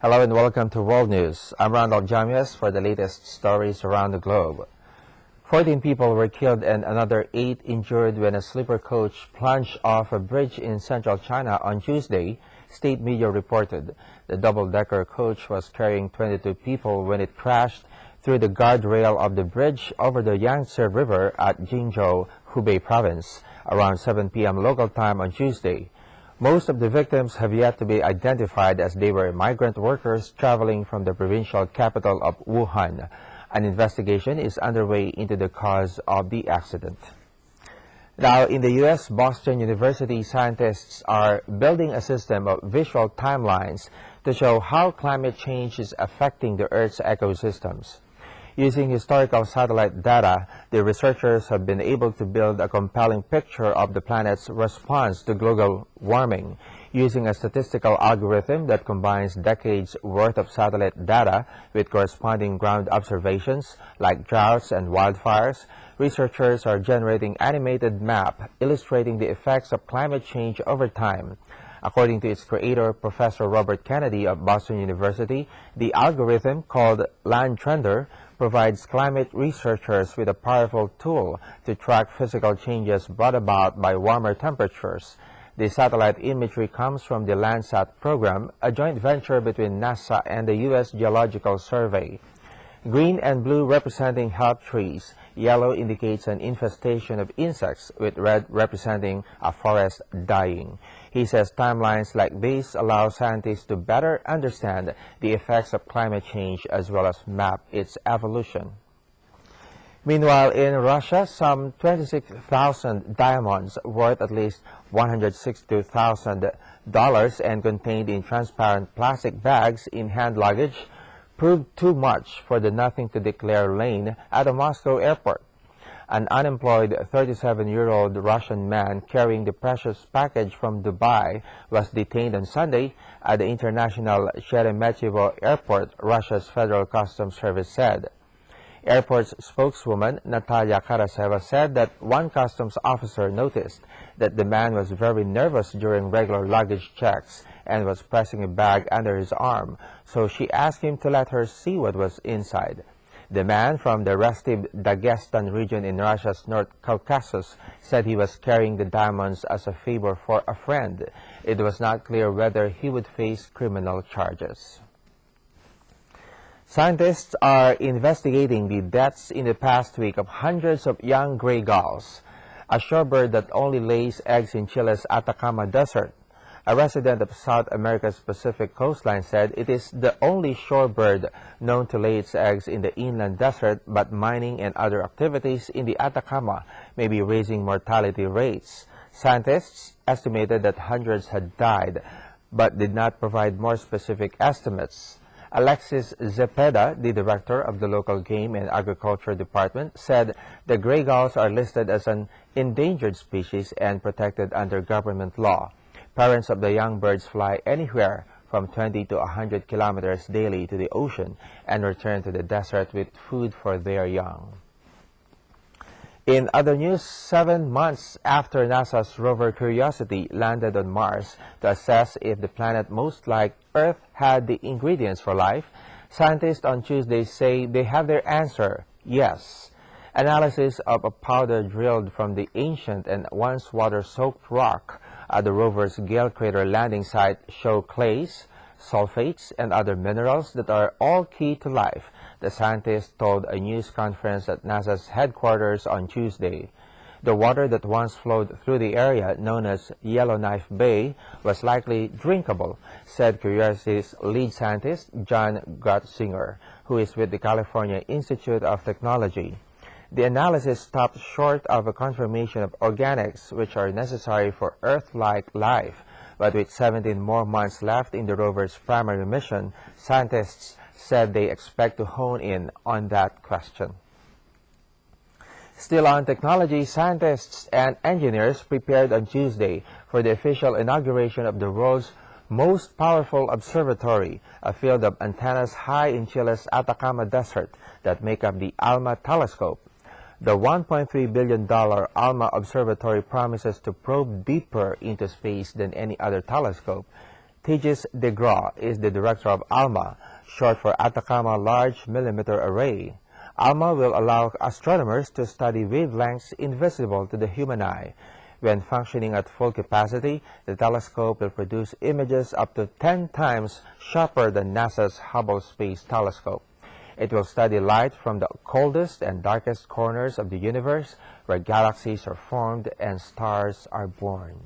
Hello and welcome to World News. I'm Randolf Jamias for the latest stories around the globe. 14 people were killed and another 8 injured when a sleeper coach plunged off a bridge in central China on Tuesday, state media reported. The double-decker coach was carrying 22 people when it crashed through the guardrail of the bridge over the Yangtze River at Jingzhou, Hubei province, around 7 p.m. local time on Tuesday. Most of the victims have yet to be identified as they were migrant workers traveling from the provincial capital of Wuhan. An investigation is underway into the cause of the accident. Now, in the U.S., Boston University scientists are building a system of visual timelines to show how climate change is affecting the Earth's ecosystems. Using historical satellite data, the researchers have been able to build a compelling picture of the planet's response to global warming, using a statistical algorithm that combines decades' worth of satellite data with corresponding ground observations like droughts and wildfires. Researchers are generating animated map illustrating the effects of climate change over time. According to its creator, Professor Robert Kennedy of Boston University, the algorithm, called Land Trender, provides climate researchers with a powerful tool to track physical changes brought about by warmer temperatures. The satellite imagery comes from the Landsat program, a joint venture between NASA and the U.S. Geological Survey. Green and blue representing health trees, yellow indicates an infestation of insects, with red representing a forest dying. He says timelines like these allow scientists to better understand the effects of climate change as well as map its evolution. Meanwhile, in Russia, some 26,000 diamonds worth at least $162,000 and contained in transparent plastic bags in hand luggage proved too much for the nothing-to-declare lane at a Moscow airport. An unemployed 37-year-old Russian man carrying the precious package from Dubai was detained on Sunday at the International Sheremetyevo Airport, Russia's Federal Customs Service said. Airport's spokeswoman, Natalia Karaseva, said that one customs officer noticed that the man was very nervous during regular luggage checks and was pressing a bag under his arm, so she asked him to let her see what was inside. The man from the Restiv Dagestan region in Russia's North Caucasus said he was carrying the diamonds as a favor for a friend. It was not clear whether he would face criminal charges. Scientists are investigating the deaths in the past week of hundreds of young gray gulls, a shorebird that only lays eggs in Chile's Atacama Desert. A resident of South America's Pacific coastline said it is the only shorebird known to lay its eggs in the inland desert, but mining and other activities in the Atacama may be raising mortality rates. Scientists estimated that hundreds had died, but did not provide more specific estimates. Alexis Zepeda, the director of the local Game and Agriculture Department, said the gray gulls are listed as an endangered species and protected under government law. Parents of the young birds fly anywhere from 20 to 100 kilometers daily to the ocean and return to the desert with food for their young. In other news, 7 months after NASA's rover Curiosity landed on Mars to assess if the planet most like Earth had the ingredients for life, scientists on Tuesday say they have their answer: yes. Analysis of a powder drilled from the ancient and once water-soaked rock at the rover's Gale Crater landing site show clays, sulfates, and other minerals that are all key to life, the scientists told a news conference at NASA's headquarters on Tuesday. The water that once flowed through the area known as Yellowknife Bay was likely drinkable, said Curiosity's lead scientist, John Gottsinger, who is with the California Institute of Technology. The analysis stopped short of a confirmation of organics, which are necessary for Earth-like life. But with 17 more months left in the rover's primary mission, scientists said they expect to hone in on that question. Still on technology, scientists and engineers prepared on Tuesday for the official inauguration of the world's most powerful observatory, a field of antennas high in Chile's Atacama Desert that make up the ALMA telescope. The $1.3 billion ALMA observatory promises to probe deeper into space than any other telescope. Tejas de Gros is the director of ALMA, short for Atacama Large Millimeter Array. ALMA will allow astronomers to study wavelengths invisible to the human eye. When functioning at full capacity, the telescope will produce images up to 10 times sharper than NASA's Hubble Space Telescope. It will study light from the coldest and darkest corners of the universe, where galaxies are formed and stars are born.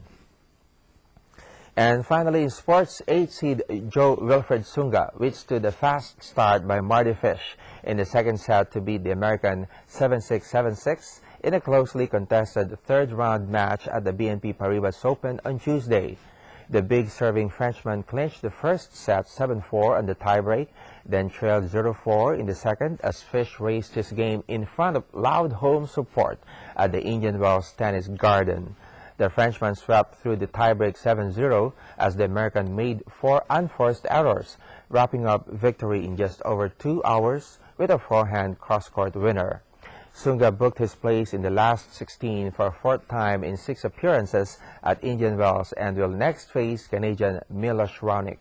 And finally, in sports, 8-seed Joe Wilfred Sunga withstood a fast start by Marty Fish in the second set to beat the American 7-6, 7-6 in a closely contested third-round match at the BNP Paribas Open on Tuesday. The big serving Frenchman clinched the first set 7-4 on the tiebreak, then trailed 0-4 in the second as Fish raced his game in front of loud home support at the Indian Wells Tennis Garden. The Frenchman swept through the tiebreak 7-0 as the American made 4 unforced errors, wrapping up victory in just over 2 hours with a forehand cross-court winner. Sunga booked his place in the last 16 for a 4th time in 6 appearances at Indian Wells and will next face Canadian Milos Raonic,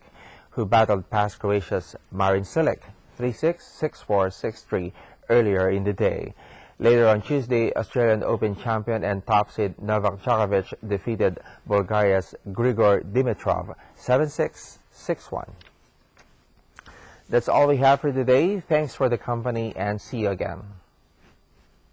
who battled past Croatia's Marin Cilic 3-6, 6-4, 6-3 earlier in the day. Later on Tuesday, Australian Open champion and top seed Novak Djokovic defeated Bulgaria's Grigor Dimitrov 7-6, 6-1. That's all we have for today. Thanks for the company and see you again.